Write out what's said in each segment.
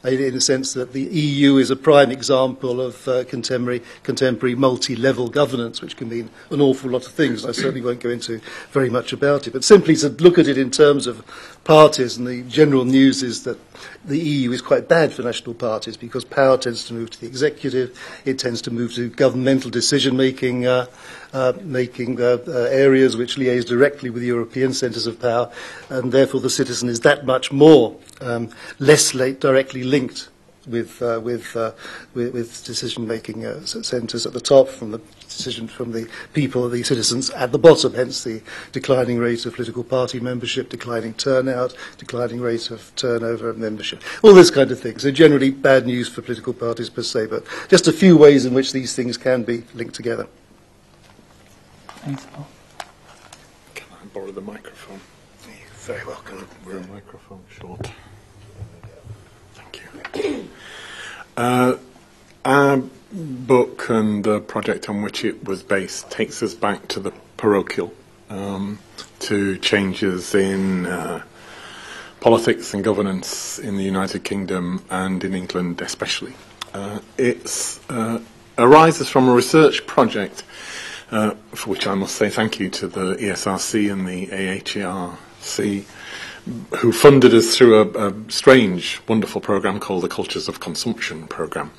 in the sense that the EU is a prime example of contemporary multi-level governance, which can mean an awful lot of things. I certainly won't go into very much about it, but simply to look at it in terms of parties, and the general news is that the EU is quite bad for national parties because power tends to move to the executive, it tends to move to governmental decision-making areas which liaise directly with European centres of power, and therefore the citizen is that much more less directly linked with decision-making centres at the top, from the people, the citizens at the bottom, hence the declining rate of political party membership, declining turnout, declining rate of turnover of membership, all this kind of thing. So generally bad news for political parties per se, but just a few ways in which these things can be linked together. Thanks, Paul. Can I borrow the microphone? You're very welcome. We're a microphone short. Thank you. Our book and the project on which it was based takes us back to the parochial, to changes in politics and governance in the United Kingdom and in England especially. It arises from a research project for which I must say thank you to the ESRC and the AHERC, who funded us through a strange, wonderful programme called the Cultures of Consumption programme.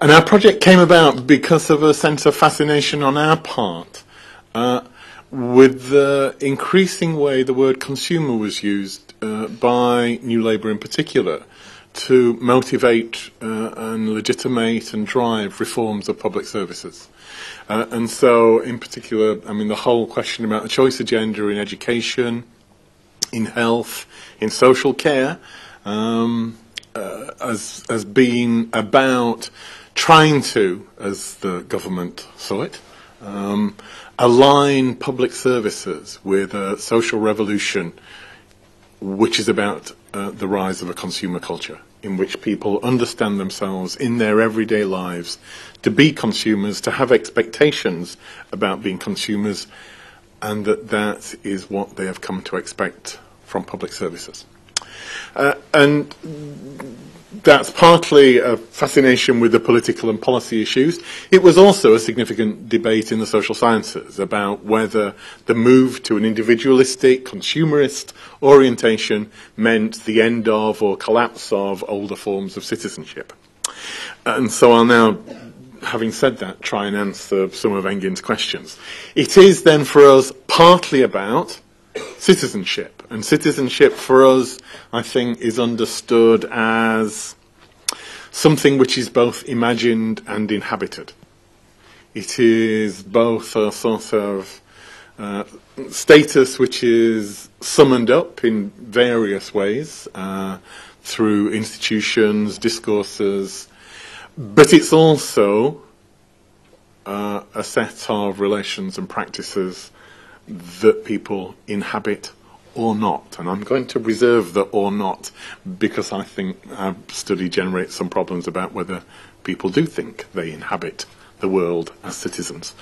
And our project came about because of a sense of fascination on our part with the increasing way the word consumer was used by New Labour in particular to motivate and legitimate and drive reforms of public services. And so, in particular, I mean, the whole question about the choice agenda in education, in health, in social care, as being about trying to, as the government saw it, align public services with a social revolution which is about the rise of a consumer culture, in which people understand themselves in their everyday lives to be consumers, to have expectations about being consumers, and that is what they have come to expect from public services. And that's partly a fascination with the political and policy issues. It was also a significant debate in the social sciences about whether the move to an individualistic, consumerist orientation meant the end of or collapse of older forms of citizenship. And so I'll now, having said that, try and answer some of Engin's questions. It is then for us partly about citizenship. And citizenship for us, I think, is understood as something which is both imagined and inhabited. It is both a sort of status which is summoned up in various ways through institutions, discourses, but it's also a set of relations and practices that people inhabit or not. And I'm going to reserve the or not because I think our study generates some problems about whether people do think they inhabit the world as citizens.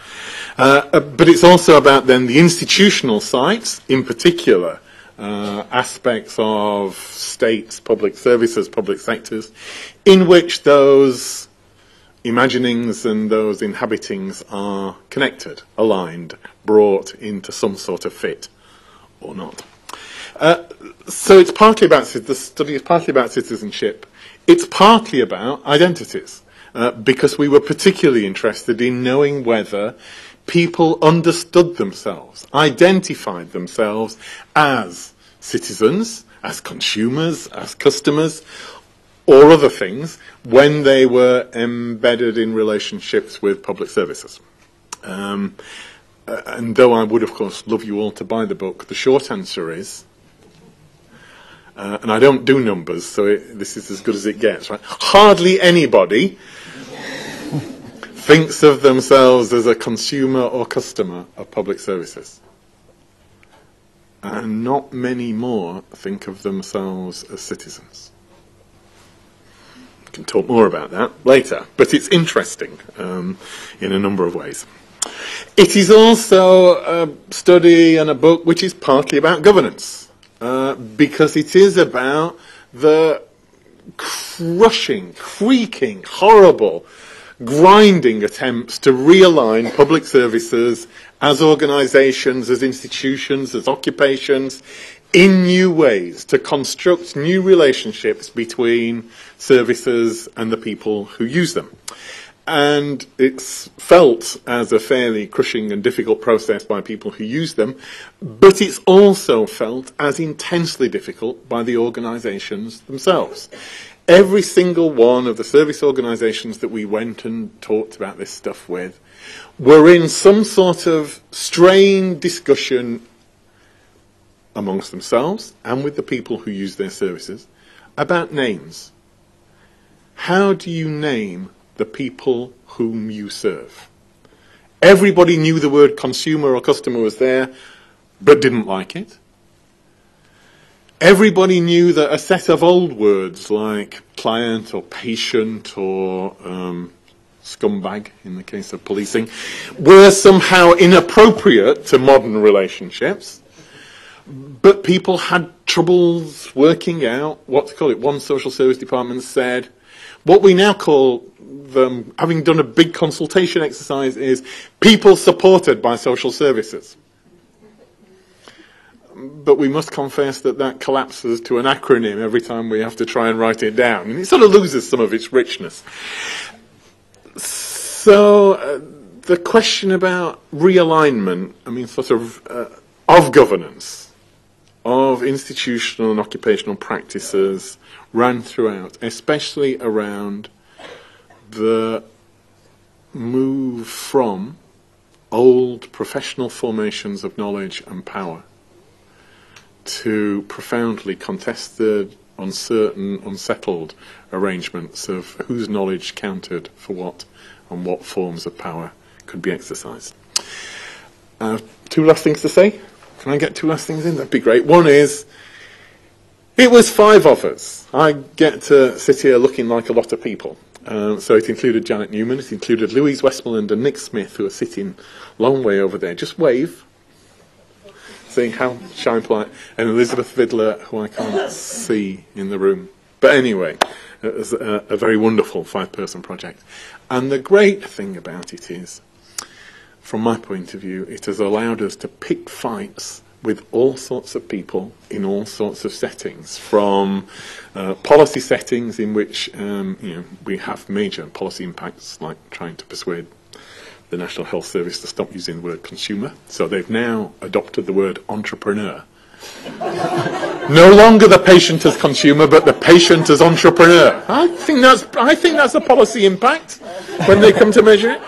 But it's also about then the institutional sites, in particular aspects of states, public services, public sectors, in which those imaginings and those inhabitings are connected, aligned, brought into some sort of fit or not. So it's partly about, the study is partly about citizenship. It's partly about identities, because we were particularly interested in knowing whether people understood themselves, identified themselves as citizens, as consumers, as customers, or other things, when they were embedded in relationships with public services. And though I would, of course, love you all to buy the book, the short answer is, and I don't do numbers, so this is as good as it gets, right? Hardly anybody thinks of themselves as a consumer or customer of public services. And not many more think of themselves as citizens. We can talk more about that later, but it's interesting in a number of ways. It is also a study and a book which is partly about governance, because it is about the crushing, creaking, horrible, grinding attempts to realign public services as organisations, as institutions, as occupations, in new ways, to construct new relationships between services and the people who use them. And it's felt as a fairly crushing and difficult process by people who use them, but it's also felt as intensely difficult by the organisations themselves. Every single one of the service organisations that we went and talked about this stuff with were in some sort of strained discussion amongst themselves and with the people who use their services about names. How do you name the people whom you serve? Everybody knew the word consumer or customer was there, but didn't like it. Everybody knew that a set of old words like client or patient or scumbag, in the case of policing, were somehow inappropriate to modern relationships. But people had troubles working out what to call it. One social service department said, what we now call them, having done a big consultation exercise, is people supported by social services. But we must confess that that collapses to an acronym every time we have to try and write it down. And it sort of loses some of its richness. So the question about realignment, I mean, sort of governance, of institutional and occupational practices ran throughout, especially around the move from old professional formations of knowledge and power to profoundly contested, uncertain, unsettled arrangements of whose knowledge counted for what and what forms of power could be exercised. Two last things to say. Can I get two last things in? That'd be great. One is, it was 5 of us. I get to sit here looking like a lot of people. So it included Janet Newman, it included Louise Westmoreland and Nick Smith, who are sitting a long way over there. Just wave. Seeing how shy and polite. And Elizabeth Vidler, who I can't see in the room. But anyway, it was a very wonderful 5-person project. And the great thing about it is, from my point of view, it has allowed us to pick fights with all sorts of people in all sorts of settings, from policy settings in which we have major policy impacts, like trying to persuade the National Health Service to stop using the word consumer. So they've now adopted the word entrepreneur. No longer the patient as consumer, but the patient as entrepreneur. I think that's a policy impact when they come to measure it.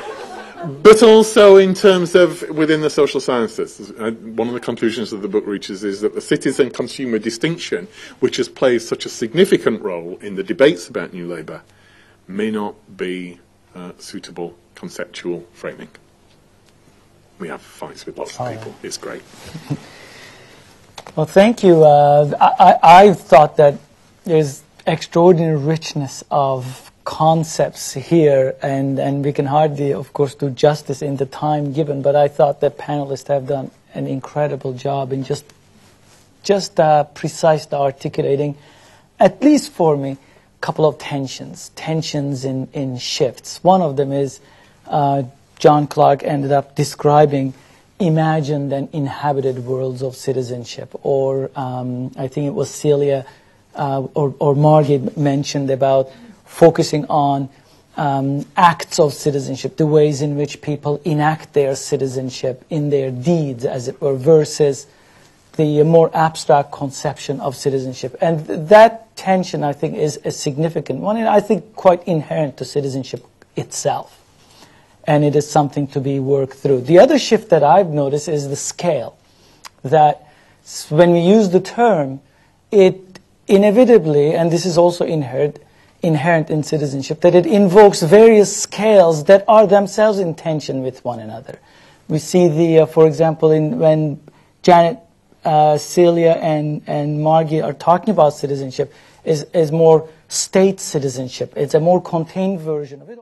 But also in terms of within the social sciences, one of the conclusions that the book reaches is that the citizen-consumer distinction, which has played such a significant role in the debates about New Labour, may not be suitable conceptual framing. We have fights with lots of people. It's great. Well, thank you. I thought that there's extraordinary richness of concepts here, and we can hardly, of course, do justice in the time given, but I thought that panelists have done an incredible job in just precisely articulating, at least for me, a couple of tensions in shifts. One of them is John Clarke ended up describing imagined and inhabited worlds of citizenship, or I think it was Celia or Margaret mentioned about focusing on acts of citizenship, the ways in which people enact their citizenship in their deeds, as it were, versus the more abstract conception of citizenship. And that tension, I think, is a significant one, and I think quite inherent to citizenship itself. And it is something to be worked through. The other shift that I've noticed is the scale. That when we use the term, it inevitably, and this is also inherent in citizenship, that it invokes various scales that are themselves in tension with one another. We see for example, when Janet, Celia, and Margie are talking about citizenship, is more state citizenship. It's a more contained version of it.